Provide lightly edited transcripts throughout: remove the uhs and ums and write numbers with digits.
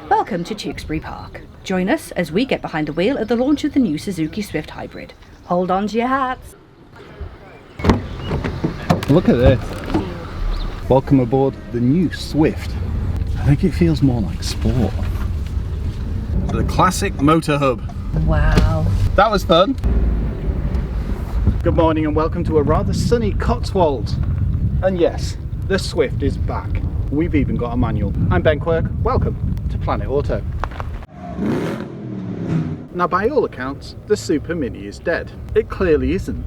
Welcome to Tewksbury Park. Join us as we get behind the wheel at the launch of the new Suzuki Swift Hybrid. Hold on to your hats. Look at this. Welcome aboard the new Swift. I think it feels more like sport. The classic motor hub. Wow. That was fun. Good morning and welcome to a rather sunny Cotswolds. And yes, the Swift is back. We've even got a manual. I'm Ben Quirk. Welcome to Planet Auto. Now, by all accounts, the Supermini is dead. It clearly isn't.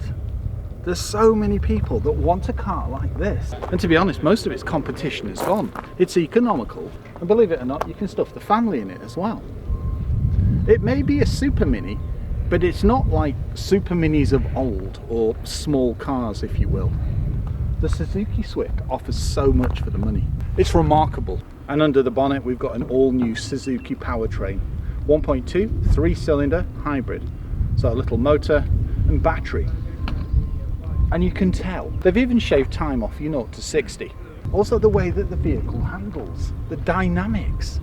There's so many people that want a car like this. And to be honest, most of its competition is gone. It's economical, and believe it or not, you can stuff the family in it as well. It may be a Supermini, but it's not like Superminis of old, or small cars, if you will. The Suzuki Swift offers so much for the money. It's remarkable. And under the bonnet, we've got an all-new Suzuki powertrain. 1.2, 3-cylinder hybrid. So a little motor and battery. And you can tell, they've even shaved time off your 0 to 60. Also the way that the vehicle handles, the dynamics.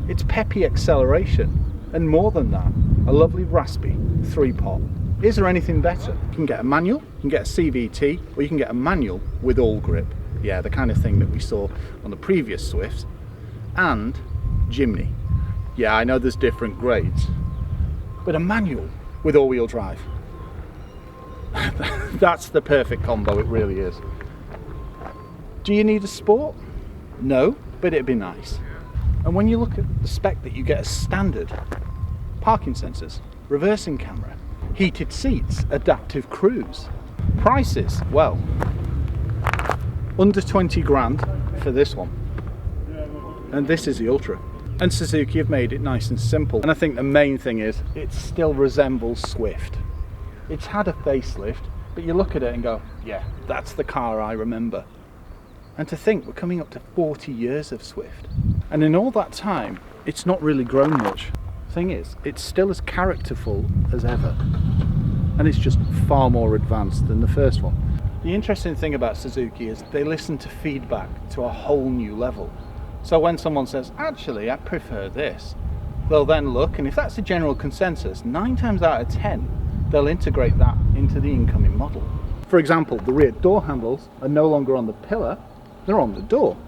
It's peppy acceleration. And more than that, a lovely raspy 3-pot. Is there anything better? You can get a manual, you can get a CVT, or you can get a manual with all grip. Yeah, the kind of thing that we saw on the previous Swift. And Jimny. Yeah, I know there's different grades, but a manual with all-wheel drive. That's the perfect combo, it really is. Do you need a sport? No, but it'd be nice. And when you look at the spec that you get as standard, parking sensors, reversing camera, heated seats, adaptive cruise. Prices, well, under 20 grand for this one. And this is the Ultra. And Suzuki have made it nice and simple. And I think the main thing is, it still resembles Swift. It's had a facelift, but you look at it and go, yeah, that's the car I remember. And to think we're coming up to 40 years of Swift. And in all that time, it's not really grown much. Thing is, it's still as characterful as ever. And it's just far more advanced than the first one. The interesting thing about Suzuki is they listen to feedback to a whole new level. So when someone says, actually, I prefer this, they'll then look, and if that's the general consensus, 9 times out of 10, they'll integrate that into the incoming model. For example, the rear door handles are no longer on the pillar, they're on the door.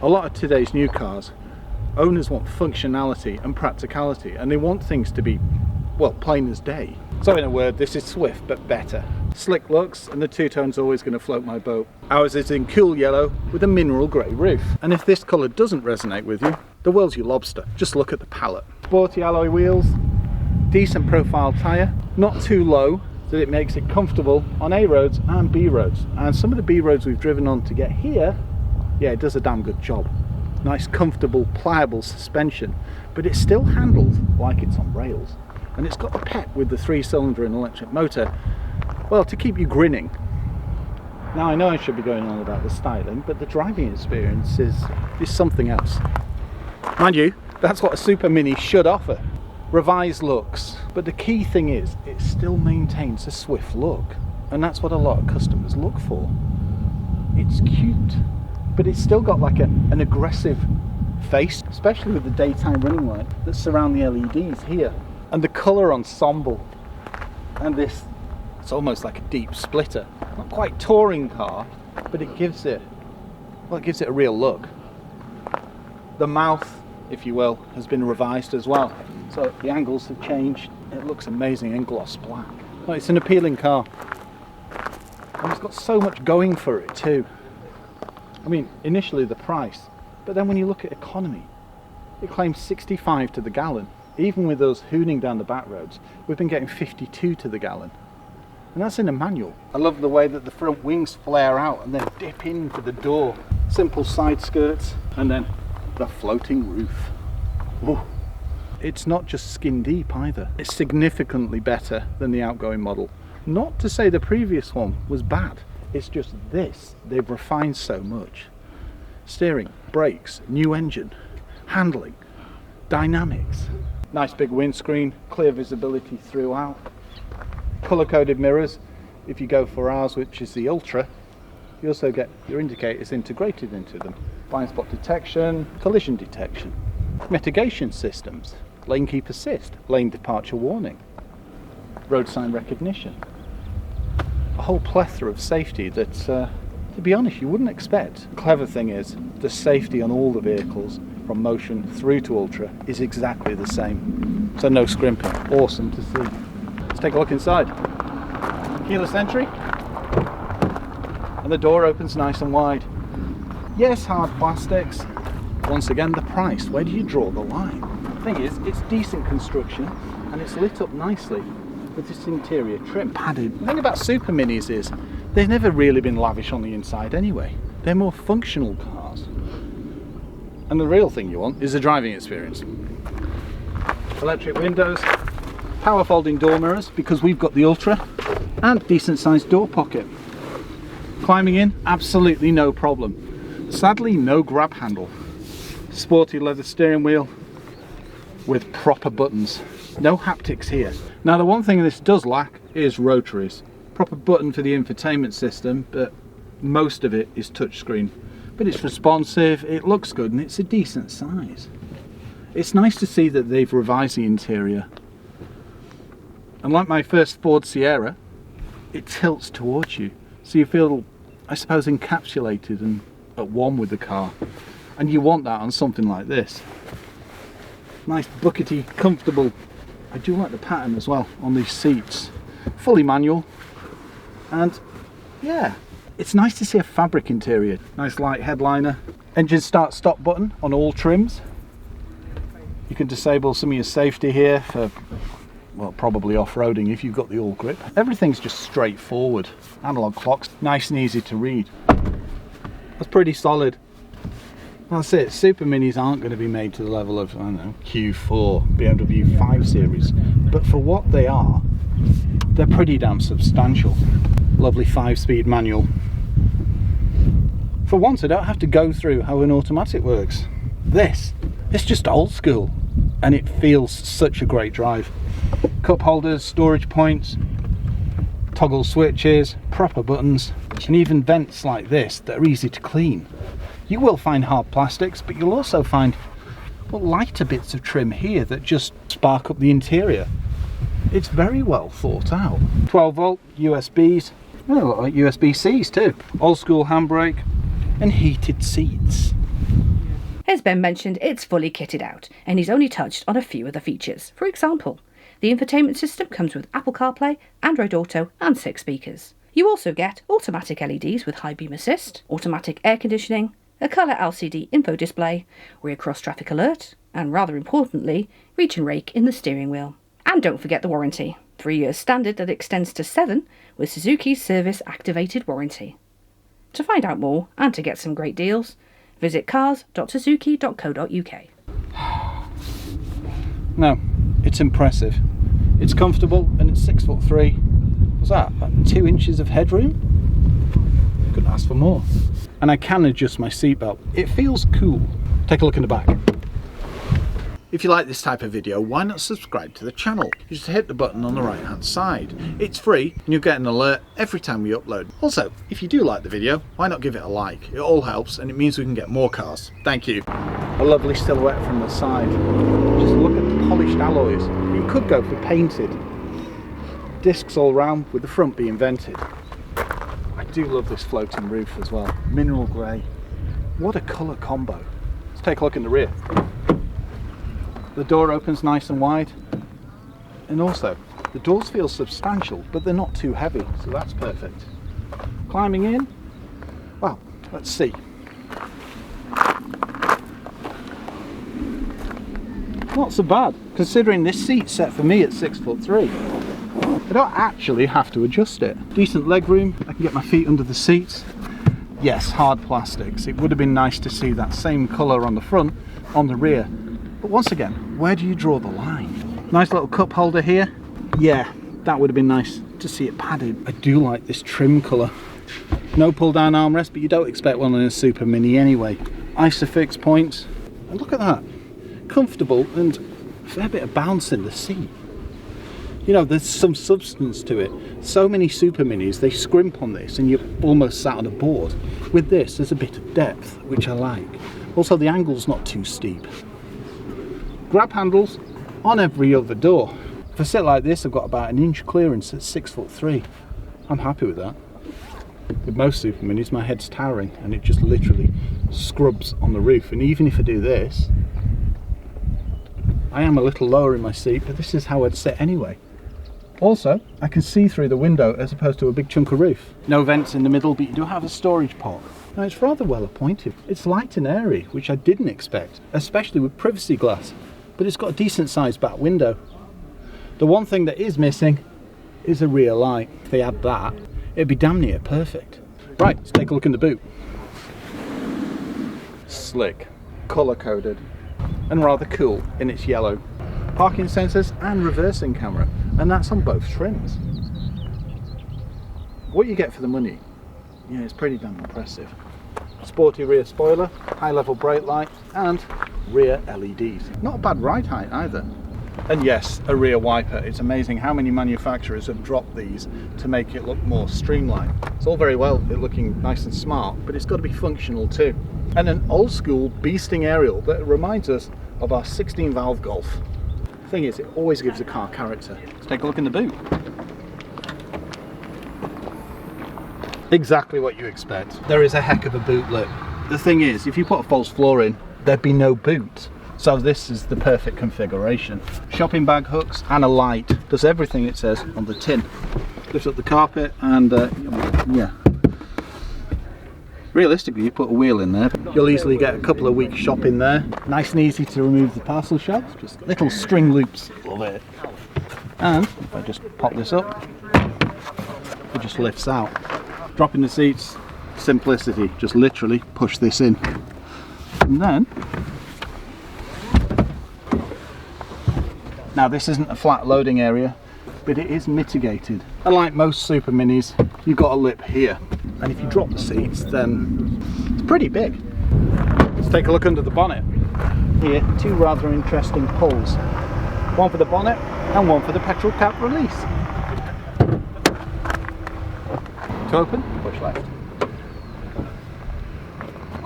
A lot of today's new cars, owners want functionality and practicality, and they want things to be, well, plain as day. So in a word, this is Swift, but better. Slick looks, and the two-tone's always going to float my boat. Ours is in cool yellow with a mineral grey roof. And if this colour doesn't resonate with you, the world's your lobster. Just look at the palette. Sporty alloy wheels, decent profile tyre, not too low that it makes it comfortable on A roads and B roads. And some of the B roads we've driven on to get here, yeah, it does a damn good job. Nice, comfortable, pliable suspension, but it still handles like it's on rails. And it's got the pep with the 3-cylinder and electric motor, well, to keep you grinning. Now, I know I should be going on about the styling, but the driving experience is something else. Mind you, that's what a Supermini should offer. Revised looks. But the key thing is, it still maintains a Swift look. And that's what a lot of customers look for. It's cute, but it's still got like an aggressive face, especially with the daytime running light that surround the LEDs here. And the colour ensemble. And this, it's almost like a deep splitter. Not quite touring car, but it gives it, well, it gives it a real look. The mouth, if you will, has been revised as well. So the angles have changed. It looks amazing in gloss black. Well, it's an appealing car. And it's got so much going for it too. I mean, initially the price, but then when you look at economy, it claims 65 to the gallon. Even with those hooning down the back roads, we've been getting 52 to the gallon. And that's in a manual. I love the way that the front wings flare out and then dip into the door. Simple side skirts, and then the floating roof. Ooh. It's not just skin deep either. It's significantly better than the outgoing model. Not to say the previous one was bad. It's just this, they've refined so much. Steering, brakes, new engine, handling, dynamics. Nice big windscreen, clear visibility throughout. Colour-coded mirrors. If you go for ours, which is the Ultra, you also get your indicators integrated into them. Blind spot detection, collision detection. mitigation systems, lane keep assist, lane departure warning, road sign recognition. A whole plethora of safety that, to be honest, you wouldn't expect. The clever thing is, the safety on all the vehicles, from Motion through to Ultra, is exactly the same. So no scrimping. Awesome to see. Let's take a look inside. Keyless entry. And the door opens nice and wide. Yes, hard plastics. Once again, the price. Where do you draw the line? The thing is, it's decent construction and it's lit up nicely with this interior trim. Padded. The thing about Superminis is they've never really been lavish on the inside anyway. They're more functional cars. And the real thing you want is the driving experience. Electric windows, power folding door mirrors because we've got the Ultra, and decent sized door pocket. Climbing in, absolutely no problem. Sadly, no grab handle. Sporty leather steering wheel with proper buttons. No haptics here. Now the one thing this does lack is rotaries. Proper button for the infotainment system, but most of it is touchscreen. But it's responsive, it looks good, and it's a decent size. It's nice to see that they've revised the interior. And like my first Ford Sierra, it tilts towards you. So you feel, I suppose, encapsulated and at one with the car. And you want that on something like this. Nice buckety, comfortable. I do like the pattern as well on these seats. Fully manual. And yeah, it's nice to see a fabric interior. Nice light headliner. Engine start stop button on all trims. You can disable some of your safety here for, well, probably off-roading if you've got the all grip. Everything's just straightforward. Analog clocks, nice and easy to read. That's pretty solid. That's it. Superminis aren't going to be made to the level of, I don't know, Q4, BMW 5 Series. But for what they are, they're pretty damn substantial. Lovely 5-speed manual. For once, I don't have to go through how an automatic works. It's just old school, and it feels such a great drive. Cup holders, storage points, toggle switches, proper buttons, and even vents like this that are easy to clean. You will find hard plastics, but you'll also find, well, lighter bits of trim here that just spark up the interior. It's very well thought out. 12 volt USBs, well, like USB-Cs too. Old school handbrake and heated seats. As Ben mentioned, it's fully kitted out, and he's only touched on a few of the features. For example, the infotainment system comes with Apple CarPlay, Android Auto and 6 speakers. You also get automatic LEDs with high beam assist, automatic air conditioning, a colour LCD info display, rear cross traffic alert, and rather importantly, reach and rake in the steering wheel. And don't forget the warranty. 3 years standard that extends to 7 with Suzuki's service activated warranty. To find out more and to get some great deals, visit cars.suzuki.co.uk. No, it's impressive. It's comfortable and it's 6'3". What's that? About 2 inches of headroom? Couldn't ask for more. And I can adjust my seatbelt. It feels cool. Take a look in the back. If you like this type of video, why not subscribe to the channel? You just hit the button on the right hand side. It's free and you'll get an alert every time we upload. Also, if you do like the video, why not give it a like? It all helps and it means we can get more cars. Thank you. A lovely silhouette from the side. Just look at the polished alloys. You could go for painted. Discs all round with the front being vented. I do love this floating roof as well. Mineral grey. What a colour combo. Let's take a look in the rear. The door opens nice and wide, and also the doors feel substantial but they're not too heavy, so that's perfect. Climbing in, well, let's see. Not so bad, considering this seat's set for me at 6'3". I don't actually have to adjust it. Decent leg room, I can get my feet under the seats. Yes, hard plastics. It would have been nice to see that same colour on the front, on the rear. But once again, where do you draw the line? Nice little cup holder here. Yeah, that would have been nice to see it padded. I do like this trim colour. No pull down armrest, but you don't expect one in a Supermini anyway. Isofix points. And look at that. Comfortable and a fair bit of bounce in the seat. You know, there's some substance to it. So many Superminis, they scrimp on this and you're almost sat on a board. With this, there's a bit of depth, which I like. Also, the angle's not too steep. grab handles on every other door. If I sit like this, I've got about an inch clearance at 6'3". I'm happy with that. With most Superminis, my head's towering and it just literally scrubs on the roof. And even if I do this, I am a little lower in my seat, but this is how I'd sit anyway. Also, I can see through the window as opposed to a big chunk of roof. No vents in the middle, but you do have a storage pod. Now it's rather well appointed. It's light and airy, which I didn't expect, especially with privacy glass, but it's got a decent sized back window. The one thing that is missing is a rear light. If they had that, it'd be damn near perfect. Right, let's take a look in the boot. Slick, colour coded, and rather cool in its yellow. Parking sensors and reversing camera, and that's on both trims. What you get for the money, yeah, it's pretty damn impressive. Sporty rear spoiler, high level brake light, and rear LEDs. Not a bad ride height either. And yes, a rear wiper. It's amazing how many manufacturers have dropped these to make it look more streamlined. It's all very well it looking nice and smart, but it's got to be functional too. And an old school beasting aerial that reminds us of our 16 valve Golf. The thing is, it always gives a car character. Let's take a look in the boot. Exactly what you expect. There is a heck of a boot lip. The thing is, if you put a false floor in, there'd be no boot. So this is the perfect configuration. Shopping bag hooks and a light. Does everything it says on the tin. Lifts up the carpet and yeah. Realistically, you put a wheel in there, you'll easily get a couple of weeks shopping there. Nice and easy to remove the parcel shelf. Just little string loops. Love it. And if I just pop this up, it just lifts out. Dropping the seats, simplicity. Just literally push this in. And then, now this isn't a flat loading area, but it is mitigated. Unlike most Superminis, you've got a lip here. And if you drop the seats, then it's pretty big. Let's take a look under the bonnet. Here, two rather interesting pulls. One for the bonnet and one for the petrol cap release. To open, push left.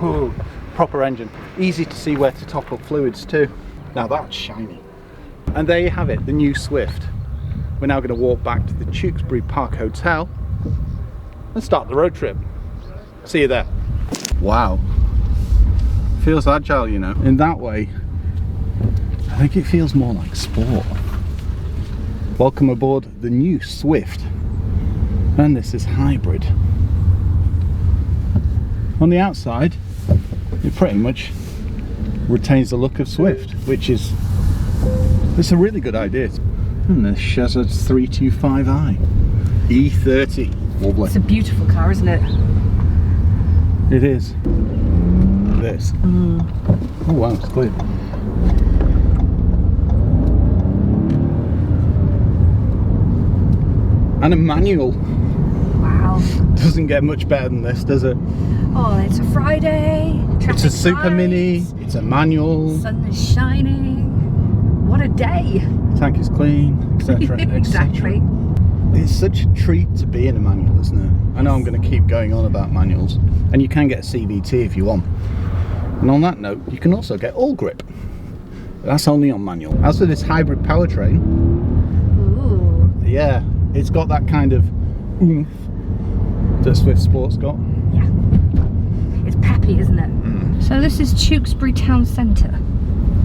Ooh, proper engine. Easy to see where to top up fluids too. Now that's shiny. And there you have it, the new Swift. We're now going to walk back to the Tewksbury Park Hotel and start the road trip. See you there. Wow. Feels agile, you know. In that way, I think it feels more like sport. Welcome aboard the new Swift. And this is hybrid. On the outside, it pretty much retains the look of Swift, which is, it's a really good idea. And the Chazard's 325i E30. Lovely. It's a beautiful car, isn't it? It is. This. Oh wow, it's clear. And a manual. Wow. Doesn't get much better than this, does it? Oh, it's a Friday. It's a Supermini. It's a manual. Sun is shining. What a day. Tank is clean, etc. Exactly. It's such a treat to be in a manual, isn't it? I know I'm going to keep going on about manuals, and you can get a CVT if you want. And on that note, you can also get all grip. That's only on manual. As for this hybrid powertrain, Ooh. yeah, it's got that kind of oomph that Swift Sport's got. Yeah. It's peppy, isn't it? So this is Tewksbury Town Centre.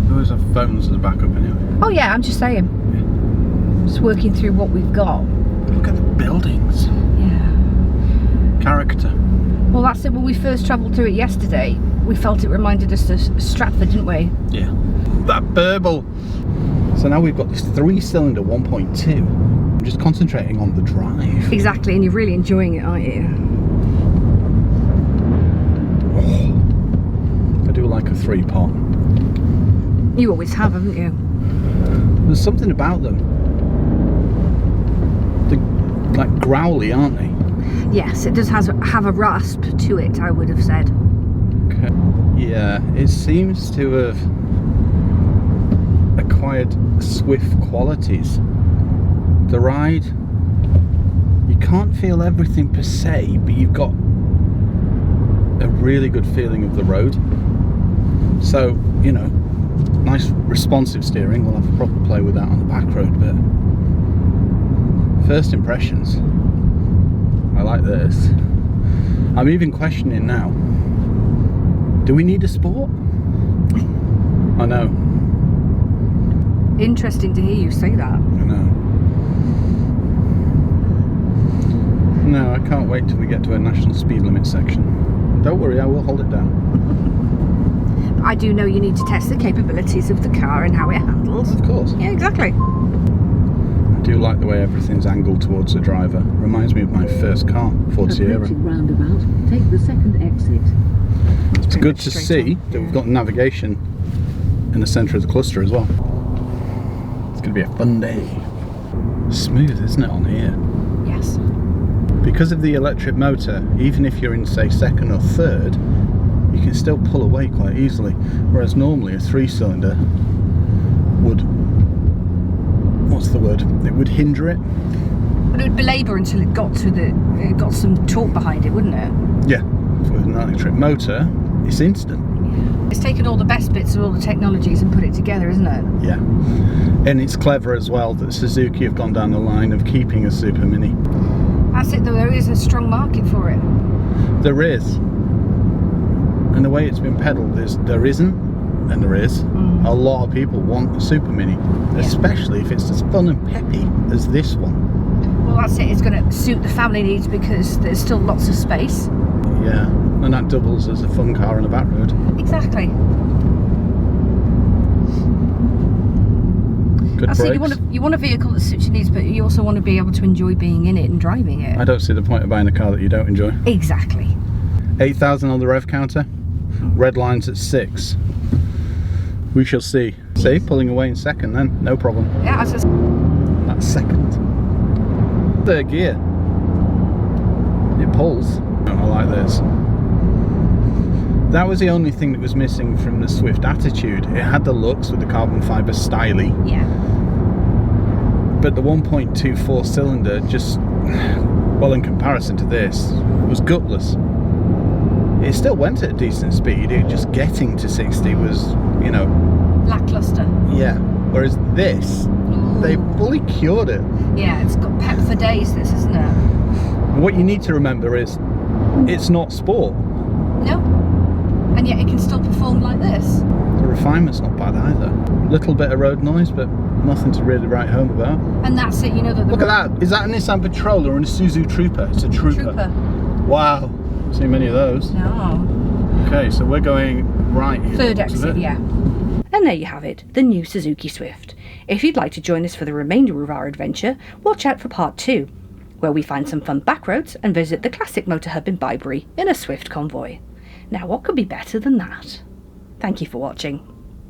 Those are phones as a backup anyway. Oh yeah, I'm just saying. Yeah. Just working through what we've got. Look at the buildings. Yeah. Character. Well, that's it. When we first travelled through it yesterday, we felt it reminded us of Stratford, didn't we? Yeah. That burble. So now we've got this 3-cylinder 1.2. I'm just concentrating on the drive. Exactly, and you're really enjoying it, aren't you? Oh, I do like a 3-pot. You always have, haven't you? There's something about them. They're like growly, aren't they? Yes, it does have a rasp to it, I would have said. Okay. Yeah, it seems to have acquired Swift qualities. The ride, you can't feel everything per se, but you've got a really good feeling of the road. So, you know, Nice responsive steering. We'll have a proper play with that on the back road bit. First impressions. I like this. I'm even questioning now. Do we need a sport? I know. Interesting to hear you say that. I know. No, I can't wait till we get to a national speed limit section. Don't worry, I will hold it down. I do know you need to test the capabilities of the car and how it handles. Of course. Yeah, exactly. I do like the way everything's angled towards the driver. Reminds me of my first car, Ford Sierra. Roundabout, take the second exit. It's good to see that we've got navigation in the centre of the cluster as well. It's going to be a fun day. Smooth, isn't it, on here? Yes. Because of the electric motor, even if you're in, say, second or third, you can still pull away quite easily. Whereas normally a 3-cylinder would, what's the word? It would hinder it. But it would belabour until it got some torque behind it, wouldn't it? Yeah. With an electric motor, it's instant. It's taken all the best bits of all the technologies and put it together, isn't it? Yeah. And it's clever as well that Suzuki have gone down the line of keeping a Supermini. That's it, though. There is a strong market for it. There is. And the way it's been peddled is there isn't, and there is. A lot of people want a Supermini, especially if it's as fun and peppy as this one. Well, that's it. It's going to suit the family needs because there's still lots of space. Yeah, and that doubles as a fun car on a back road. Exactly. Good That's brakes. it. You want a vehicle that suits your needs, but you also want to be able to enjoy being in it and driving it. I don't see the point of buying a car that you don't enjoy. Exactly. 8,000 on the rev counter. Red line's at 6. We shall see. See, pulling away in second then, no problem. Yeah, I was just... That's second. Third gear. It pulls. I like this. That was the only thing that was missing from the Swift Attitude. It had the looks with the carbon fibre styly. Yeah. But the 1.24 cylinder just, well, in comparison to this, was gutless. It still went at a decent speed. It just getting to 60 was, you know... lackluster. Yeah. Whereas this, they fully cured it. Yeah, it's got pep for days, this, isn't it? And what you need to remember is, it's not sport. No. And yet it can still perform like this. The refinement's not bad either. Little bit of road noise, but nothing to really write home about. And that's it, you know that the... Look at that. Is that a Nissan Patrol or a Suzuki Trooper? It's a Trooper. Wow. See many of those. No. Okay, so we're going right here. Third exit, yeah. And there you have it, the new Suzuki Swift. If you'd like to join us for the remainder of our adventure, watch out for part 2, where we find some fun back roads and visit the classic motor hub in Bibury in a Swift convoy. Now, what could be better than that? Thank you for watching.